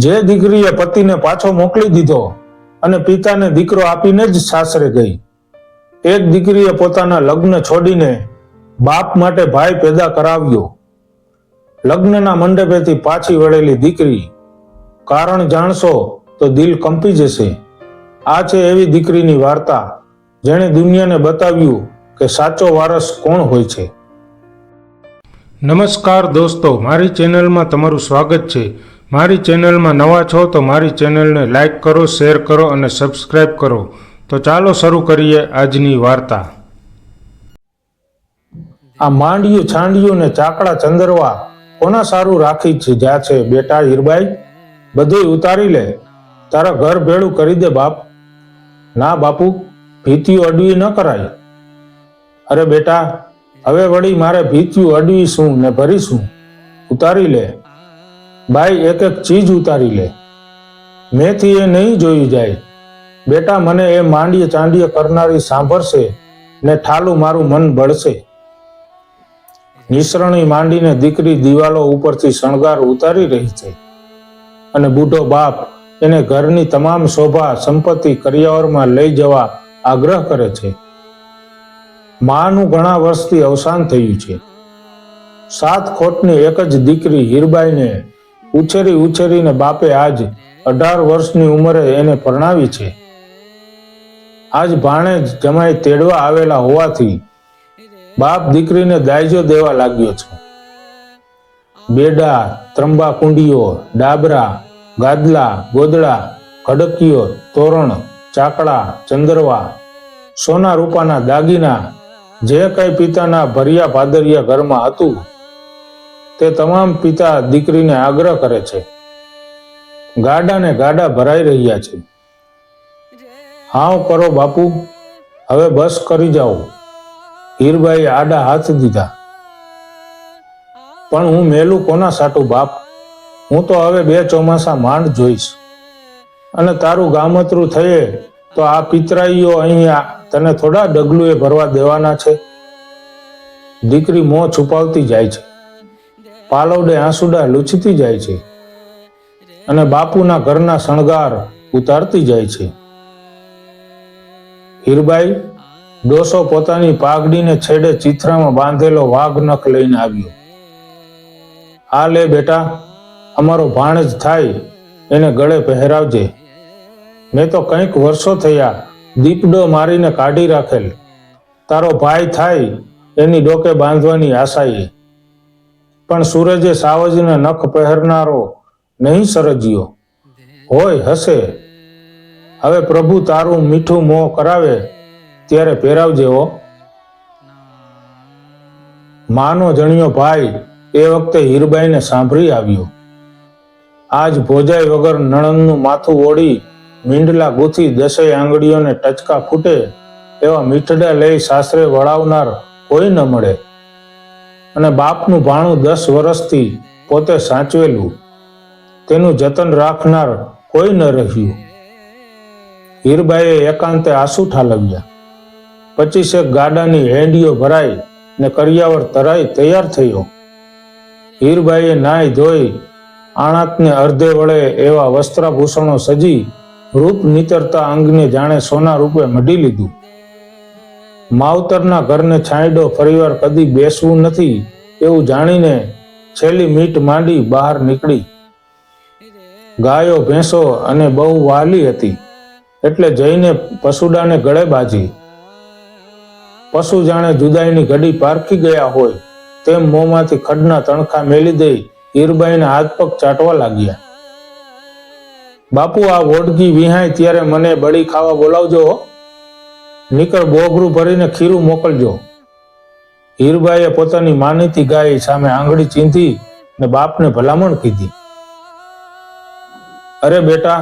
જે દીકરીએ પતિને પાછો મોકલી દીધો અને પિતાને દીકરો આપીને જ સાસરે ગઈ, એક દીકરીએ પોતાના લગ્ન છોડીને બાપ માટે ભાઈ પેદા કરાવ્યો. લગ્નના મંડપેથી પાછી વળેલી દીકરી, કારણ જાણશો તો દિલ કંપી જશે. આ છે એવી દીકરીની વાર્તા જેણે દુનિયાને બતાવ્યું કે સાચો વારસ કોણ હોય છે. નમસ્કાર દોસ્તો, મારી ચેનલમાં તમારું સ્વાગત છે. મારી ચેનલમાં નવા છો તો મારી ચેનલને લાઈક કરો, શેર કરો અને સબસ્ક્રાઈબ કરો. તો ચાલો શરૂ કરીએ આજની વાર્તા. આ માંડ્યું છાંડ્યું ને ચાકડા ચંદરવા કોના સારું રાખી છે જ્યાં છે બેટા હીરબાઈ? બધું ઉતારી લે, તારા ઘર ભેળું કરી દે બાપ. ના બાપુ, ભીતિયું અડવી ન કરાય. અરે બેટા, હવે વળી મારે ભીતિયું અડવીશું ને ભરીશું. ઉતારી લે બાઈ, એક એક ચીજ ઉતારી લે. મેથી એ નહીં જોયું જાય. બેટા, મને એ માંડીએ ચાંડીએ કરનારી સાંભળશે ને ઠાલું મારું મન બળશે. નિસરણી માંડીને દીકરી દિવાલો ઉપરથી શણગાર ઉતારી રહી છે અને બુઢો બાપ એને ઘરની તમામ શોભા સંપત્તિ કરિયાવરમાં લઈ જવા આગ્રહ કરે છે. માનું ઘણા વર્ષથી અવસાન થયું છે. 7 ખોટની એક જ દીકરી હીરબાઈને ઉછેરીને બાપે આજ 18 વર્ષની ઉંમરે એને પરણાવી છે. આજ ભાણેજ જમાઈ તેડવા આવેલા હોવાથી બાપ દીકરીને દાયજો દેવા લાગ્યો છે. બેડા, ત્રંબા કુંડીઓ, ડાબરા, ગાદલા, ગોદડા, ખડકીઓ, તોરણ, ચાકડા, ચંદરવા, સોના રૂપાના દાગીના, જે કઈ પિતાના ભર્યા ભાદરિયા ઘરમાં હતું તે તમામ પિતા દીકરીને આગ્રહ કરે છે. ગાડાને ગાડા ભરાઈ રહ્યા છે. હાવ કરો બાપુ, હવે બસ કરી જાઓ. હીરબાઈએ આડા હાથ દીધા. પણ હું મેલું કોના સાટું બાપ? હું તો હવે 2 ચોમાસા માંડ જોઈશ અને તારું ગામતરું થયે તો આ પિતરાઈઓ અહીંયા તને થોડા ડગલુએ ભરવા દેવાના છે. દીકરી મોં છુપાવતી જાય છે, પાલવડે આંસુડા લૂછતી જાય છે અને બાપુના ઘરના શણગાર ઉતારતી જાય છે. હીરબાઈ, ડોસો પોતાની પાઘડીને છેડે ચિથરામાં બાંધેલો વાઘ નખ લઈને આવ્યો. આ લે બેટા, અમારો ભાણેજ થાય એને ગળે પહેરાવજે. મેં તો કંઈક વર્ષો થયા દીપડો મારીને કાઢી રાખેલ. તારો ભાઈ થાય એની ડોકે બાંધવાની આશાએ પણ સૂરજે સાવજને નખ પહેરનારો નહીં સરજ્યો હોય હશે. હવે પ્રભુ તારું મીઠું મોં કરાવે ત્યારે પહેરાવજે હો. માનો જણિયો ભાઈ એ વખતે હીરબાઈને સાંભળી આવ્યો. આજ ભોજાઈ વગર નણંદનું માથું ઓળી મીંડલા ગૂંથી 10 આંગળીઓને ટચકા ફૂટે એવા મીઠડા લઈ સાસરે વળાવનાર કોઈ ન મળે અને બાપનું ભાણું 10 વર્ષથી પોતે સાચવેલું તેનું જતન રાખનાર કોઈ ન રહ્યું. હીરબાઈએ એકાંતે આંસુ ઠાલવ્યા. 25 ગાડાની હેંડીઓ ભરાઈ ને કરિયાવર તરાઈ તૈયાર થયો. હીરબાઈએ નાઈ ધોઈ આણાતને અર્ધે વળે એવા વસ્ત્રાભૂષણો સજી રૂપ નીતરતા અંગને જાણે સોના રૂપે મઢી લીધું. માવતરના ઘરને છાંયડો ફરીવાર કદી બેસવું નથી એવું જાણીને છેલ્લી મીટ માંડી બહાર નીકળી. ગાયો ભેંસો અને બહુ વહાલી હતી એટલે જઈને પશુડાને ગળે બાજી. પશુ જાણે જુદાઈની ઘડી પારખી ગયા હોય તેમ મોંમાંથી ખડના તણખા મેલી દઈ હીરબાઈના હાથ પગ ચાટવા લાગ્યા. બાપુ, આ વોડકી વિહાય ત્યારે મને બળી ખાવા બોલાવજો. નીકળ બોગરું ભરીને ખીરું મોકલજો. હીરબાઈએ પોતાની માનીતી ગાય સામે આંગળી ચીંધી ને બાપને ભલામણ કીધી. અરે બેટા,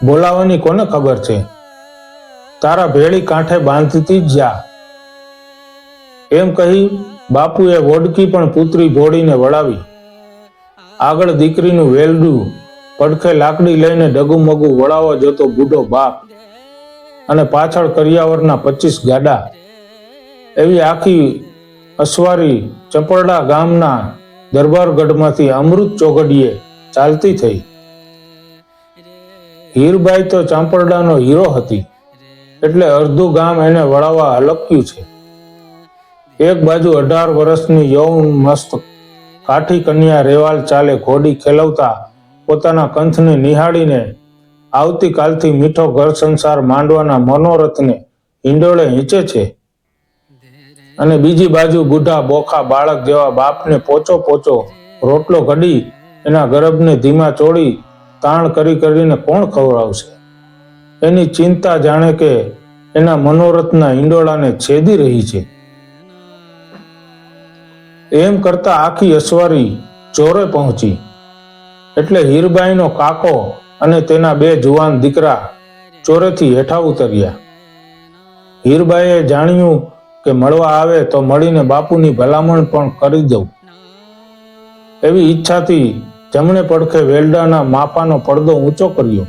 બોલાવવાની કોને ખબર છે? તારા ભેળી કાંઠે બાંધતી જ જા. એમ કહી બાપુએ વોડકી પણ પુત્રી ભોળીને વળાવી. આગળ દીકરીનું વેલડું, પડખે લાકડી લઈને ડગુમગુ વળાવવા જતો બુઢો બાપ અને પાછળ કરિયાવરના 25 ગાડા. એવી આખી અસવારી ચપરડા ગામના દરબારગઢમાંથી અમૃત ચોગડીએ ચાલતી થઈ. હીરબાઈ તો ચાંપરડાનો હીરો હતી, એટલે અડધું ગામ એને વળાવવા હલક્યું છે. એક બાજુ 18 વર્ષની યૌવન મસ્ત કાઠી કન્યા રેવાલ ચાલે ઘોડી ખેલવતા પોતાના કંથને નિહાળીને આવતીકાલથી મીઠો ઘર સંસાર માંડવાના મનોરથને હિંડોળે હીંચે છે, અને બીજી બાજુ બુઢા બોખા બાળક જેવા બાપને પોચો પોચો રોટલો ઘડી એના ગરબને ધીમા ચોળી તાણ કરી કરીને કોણ ખવડાવશે? એની ચિંતા જાણે કે એના મનોરથના હિંડોળાને છેદી રહી છે. એમ કરતા આખી અસવારી ચોરે પહોંચી, એટલે હીરબાઈનો કાકો અને તેના 2 જુવાન દીકરા ચોરેથી હેઠા ઉતર્યા. હીરબાઈએ જાણ્યું કે મળવા આવે તો મળીને બાપુની ભલામણ પણ કરી દઉં, એવી ઈચ્છાથી જમણે પડખે વેલડાના માપાનો પડદો ઊંચો કર્યો.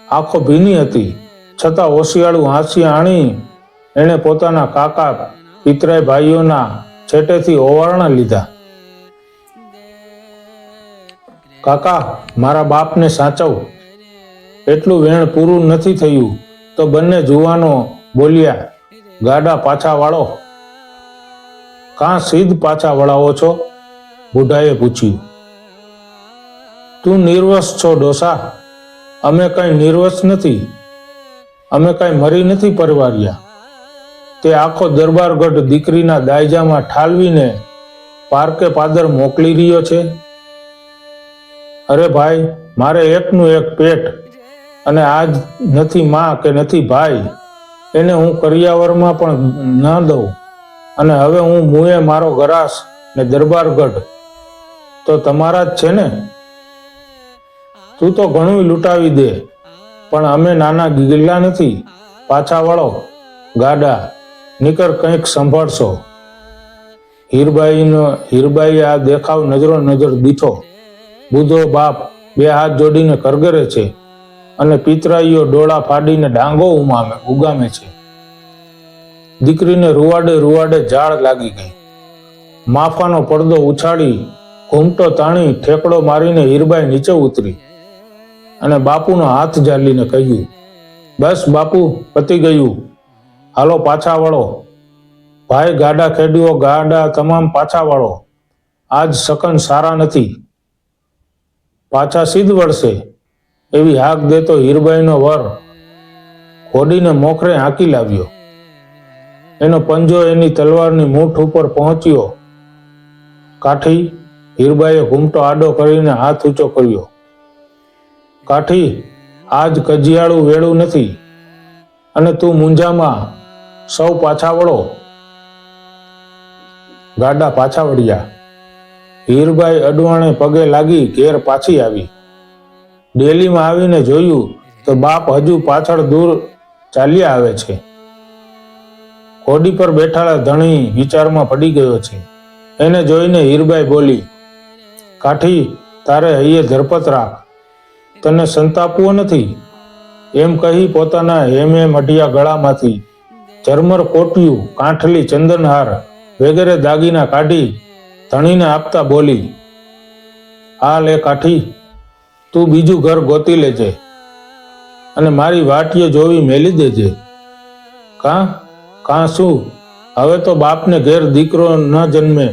આંખો ભીની હતી, છતાં ઓશિયાળું હાસ્ય આણી એણે પોતાના કાકા પિતરાઈ ભાઈઓના છેટેથી ઓવારણા લીધા. કાકા, મારા બાપને સાચવ. એટલું વેણ પૂરું નથી થયું તો બંને જુવાનો બોલ્યા, ગાડા પાછા વાળો. કાં સીધ પાછા વળાવો છો? બુઢાએ પૂછ્યું. તું નિર્વસ છો ડોસા? અમે કઈ નિર્વસ નથી, અમે કઈ મરી નથી પરવાર્યા. તે આખો દરબારગઢ દીકરીના દાયજામાં ઠાલવીને પારકે પાદર મોકલી રહ્યો છે. અરે ભાઈ, મારે એકનું એક પેટ, અને આજ નથી માં કે નથી ભાઈ, એને હું કરિયાવરમાં પણ ન દઉં, અને હવે હું મુએ મારો ગરાસ ને દરબારગઢ તો તમારા જ છે ને? તું તો ઘણું લૂંટાવી દે, પણ અમે નાના ગિલ્લા નથી. પાછા વળો ગાડા, નીકર કંઈક સંભાળશો. હીરબાઈએ આ દેખાવ નજરો નજર દીઠો. બુધો બાપ 2 હાથ જોડીને કરગરે છે, અને પિતરાઈઓ ડોળા ફાડીને ડાંગો ઉગામે છે. દીકરીને રૂવાડે રૂવાડે ઝાડ લાગી ગઈ. માફાનો પડદો ઉછાળી ઘૂમટો તાણી ઠેકડો મારીને હીરબાઈ નીચે ઉતરી અને બાપુનો હાથ ઝાલીને કહ્યું, બસ બાપુ, પતી ગયું, હાલો પાછા વળો. ભાઈ, ગાડા ખેડૂઓ, ગાડા તમામ પાછા વળો. આજ શકન સારા નથી. પાછા સીધ વળશે. એવી હાક દેતો હીરબાઈનો વર ઘોડીને મોખરે હાંકી લાવ્યો. એનો પંજો એની તલવારની મૂઠ ઉપર પહોંચ્યો. કાઠી, હીરબાઈએ ઘૂમટો આડો કરીને હાથ ઊંચો કર્યો. કાઠી, આજ કજિયાળું વેળું નથી, અને તું મૂંઝામાં. સૌ પાછા વળો. ગાડા પાછા વળ્યા. હીરબાઈ અડવાણે પગે લાગી ઘેર પાછી આવી. ડેલીમાં આવીને જોયું તો બાપ હજુ પાછળ દૂર ચાલ્યા આવે છે. ઘોડી પર બેઠાલા ધણી વિચારમાં પડી ગયો છે. એને જોઈને હીરબાઈ બોલી, કાઠી, તારે હૈયે ધરપત રાખ, તને સંતાપવો નથી. એમ કહી પોતાના હેમે મઢિયા ગળામાંથી ઝરમર કોટિયું, કાંઠલી, ચંદનહાર વગેરે દાગીના કાઢી ધણીને આપતા બોલી, આ લે કાઠી, તું બીજું ઘર ગોતી લેજે, અને મારી વાટીએ જોવી મેલી દેજે. કાં શું, હવે તો બાપને ઘેર દીકરો ન જન્મે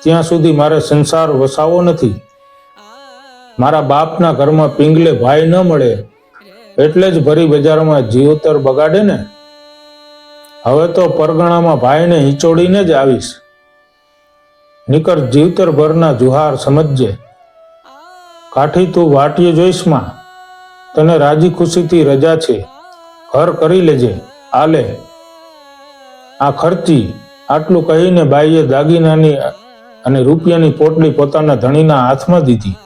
ત્યાં સુધી મારે સંસાર વસાવો નથી. મારા બાપના ઘરમાં પિંગલે ભાઈ ન મળે એટલે જ ભરી બજારમાં જીવતર બગાડે ને. હવે તો પરગણામાં ભાઈને હિંચોડીને જ આવીશ. નીકર જીવતર ભરના જુહાર સમજજે. કાઠી, તું વાટીએ જોઈશમાં, તને રાજી ખુશીથી રજા છે, ઘર કરી લેજે, આલે. આ ખર્ચી. આટલું કહીને બાઈએ દાગીનાની અને રૂપિયાની પોટલી પોતાના ધણીના હાથમાં દીધી.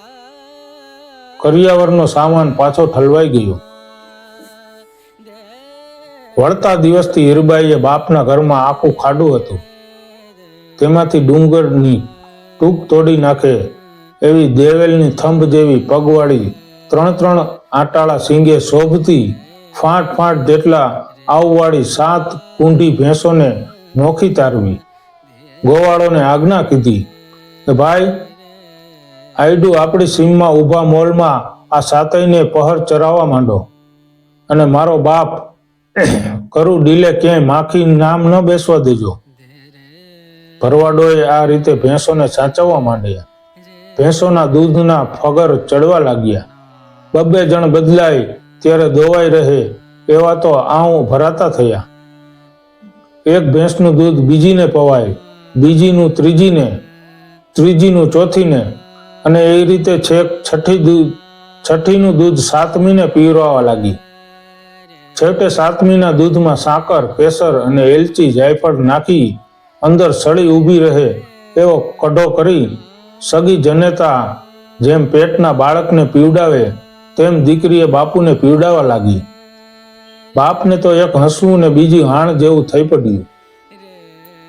કરિયાવરનો સામાન પાછો ઠલવાઈ ગયો. વળતા દિવસથી હીરબાઈએ બાપના ઘરમાં આખું ખાડું હતું. તેમાંથી ડુંગરની ટૂંક તોડી નાખે એવી દેવેલની થંભ જેવી પગવાળી 3 આટાળા સિંગે શોભતી ફાંટ જેટલા આવવાળી 7 કુંઢી ભેંસોને નોખી તારવી. ગોવાળોને આજ્ઞા કીધી કે ભાઈ, આયડું આપણી સીમમાં ઊભા મોલમાં આ સાતયને પહર ચરાવવા માંડો, અને મારો બાપ કરું ડીલે ક્યાંય માખી નામ ન બેસવા દેજો. ભરવાડોએ આ રીતે ભેંસોને સાચવવા માંડ્યા. ભેંસોના દૂધના ફગર ચડવા લાગ્યા. 2 જણ બદલાય ત્યારે દોવાઈ રહે એવા તો આવું ભરાતા થયા. એક ભેંસનું દૂધ બીજીને પવાય, બીજીનું ત્રીજીને, ત્રીજીનું ચોથીને, અને એ રીતે છેક છઠ્ઠીનું દૂધ 7મીને પીવરાવા લાગી. છેવટે 7મીના દૂધમાં સાકર, કેસર અને એલચી જાયફળ નાખી અંદર સળી ઊભી રહે એવો કઢો કરી સગી જનેતા જેમ પેટના બાળકને પીવડાવે તેમ દીકરીએ બાપુને પીવડાવવા લાગી. બાપને તો એક હસવું ને બીજી હાણ જેવું થઈ પડ્યું.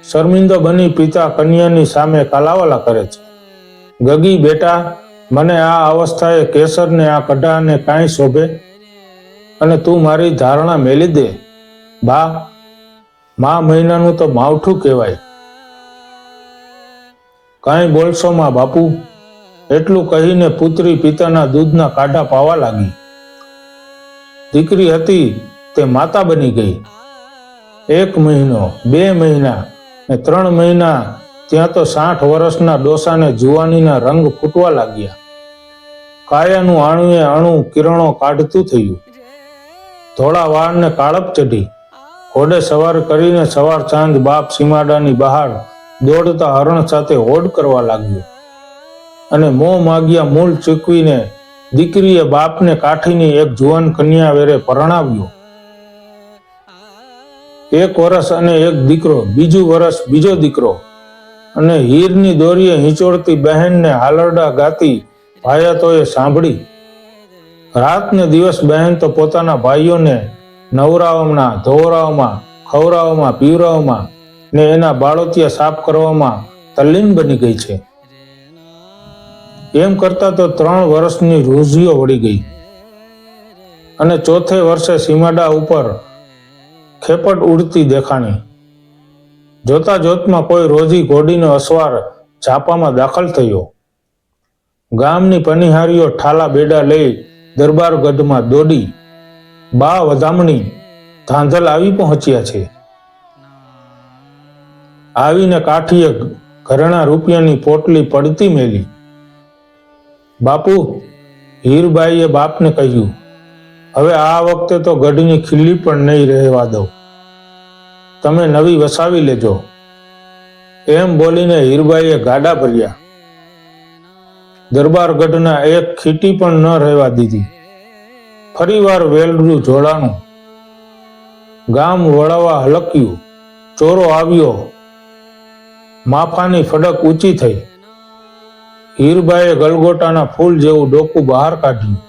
શર્મિંદો બની પિતા કન્યાની સામે કાલાવાલા કરે છે. ગગી બેટા, મને આ અવસ્થાએ કેસરને આ કઢાને કાંઈ શોભે, અને તું મારી ધારણા મેલી દે. બા, મા મહિનાનું તો માવઠું કહેવાય. કાંઈ બોલશો માં બાપુ? એટલું કહીને પુત્રી પિતાના દૂધના કાઢા પાવા લાગી. દીકરી હતી તે માતા બની ગઈ. 1 મહિનો, 2 મહિના ને 3 મહિના ત્યાં તો 60 વર્ષના ડોસાને જુવાનીના રંગ ફૂટવા લાગ્યા. કાયાનું અણુએ અણુ કિરણો કાઢતું થયું. ધોળા વાળને કાળપ ચઢી. ઘોડે સવાર કરીને સવાર સાંજ બાપ સીમાડાની બહાર દોડતા હરણ સાથે હોડ કરવા લાગ્યો. અને મોં માગ્યા મૂળ ચૂકવીને દીકરીએ બાપને કાઠીની એક જુવાન કન્યા વેરે પરણાવ્યો. 1 વર્ષ અને એક દીકરો, બીજું વર્ષ બીજો દીકરો, અને હીરની દોરીએ હિંચોળતી બહેનને હાલરડા ગાતી ભાયાતોએ સાંભળી. રાત ને દિવસ બહેન તો પોતાના ભાઈઓને નવરાવવામાં, ધોવરાવવામાં, ખવરાવવામાં, પીવરાવવામાં ને એના બાળોતિયા સાફ કરવામાં તલ્લીન બની ગઈ છે. એમ કરતા તો 3 વર્ષની રોજીઓ વળી ગઈ, અને 4થે વર્ષે સીમાડા ઉપર ખેપટ ઉડતી દેખાણી. જોતા જોતમાં કોઈ રોજી ઘોડીનો અસવાર ઝાપામાં દાખલ થયો. ગામની પનિહારીઓ ઠાલા બેડા લઈ દરબારગઢમાં દોડી. બા વધામણી ધાંધલ આવી પહોંચ્યા છે. આવીને કાઠીએ ઘરેણા રૂપિયાની પોટલી પડતી મેલી. બાપુ, હીરબાઈએ બાપને કહ્યું, હવે આ વખતે તો ગઢની ખીલ્લી પણ નહીં રહેવા દઉં, તમે નવી વસાવી લેજો. એમ બોલીને હીરબાઈએ ગાડા ભર્યા. દરબારગઢના એક ખીટી પણ ન રહેવા દીધી. ફરીવાર વેલડું જોડાણું. ગામ વળાવા હલક્યું. ચોરો આવ્યો. માફાની ફડક ઊંચી થઈ. હીરબાઈએ ગલગોટાના ફૂલ જેવું ડોકું બહાર કાઢ્યું,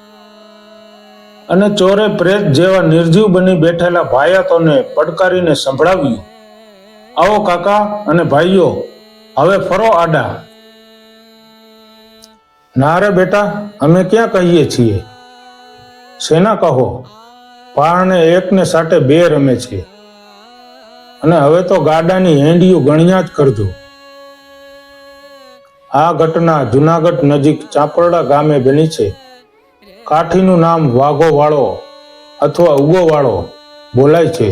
અને ચોરે પ્રેત જેવા નિર્જીવ બની બેઠેલા ભાયાતોને પડકારીને સંભળાવ્યું, આવો કાકા અને ભાઈઓ, હવે ફરો આડા. ના રે બેટા, અમે ક્યાં કહીએ છીએ, શેના કહો? પારણે એકને સાટે 2 રમે છે, અને હવે તો ગાડાની હેંડિયું ગણ્યા જ કરજો. આ ઘટના જુનાગઢ નજીક ચાપરડા ગામે બની છે. કાઠીનું નામ વાઘો વાળો અથવા ઉગો વાળો બોલાય છે.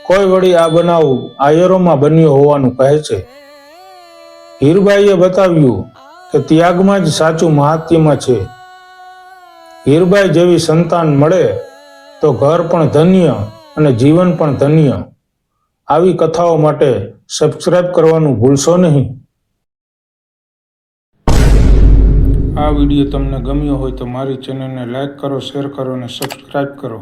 કોઈ વળી આ બનાવ આયરોમાં બન્યો હોવાનું કહે છે. હીરબાઈએ બતાવ્યું કે ત્યાગમાં જ સાચું મહાત્મ્ય છે. હીરબાઈ જેવી સંતાન મળે તો ઘર પણ ધન્ય અને જીવન પણ ધન્ય. આવી કથાઓ માટે સબસ્ક્રાઇબ કરવાનું ભૂલશો નહીં. આ વિડીયો તમને ગમ્યો હોય તો મારી ચેનલને લાઈક કરો, શેર કરો અને સબસ્ક્રાઇબ કરો.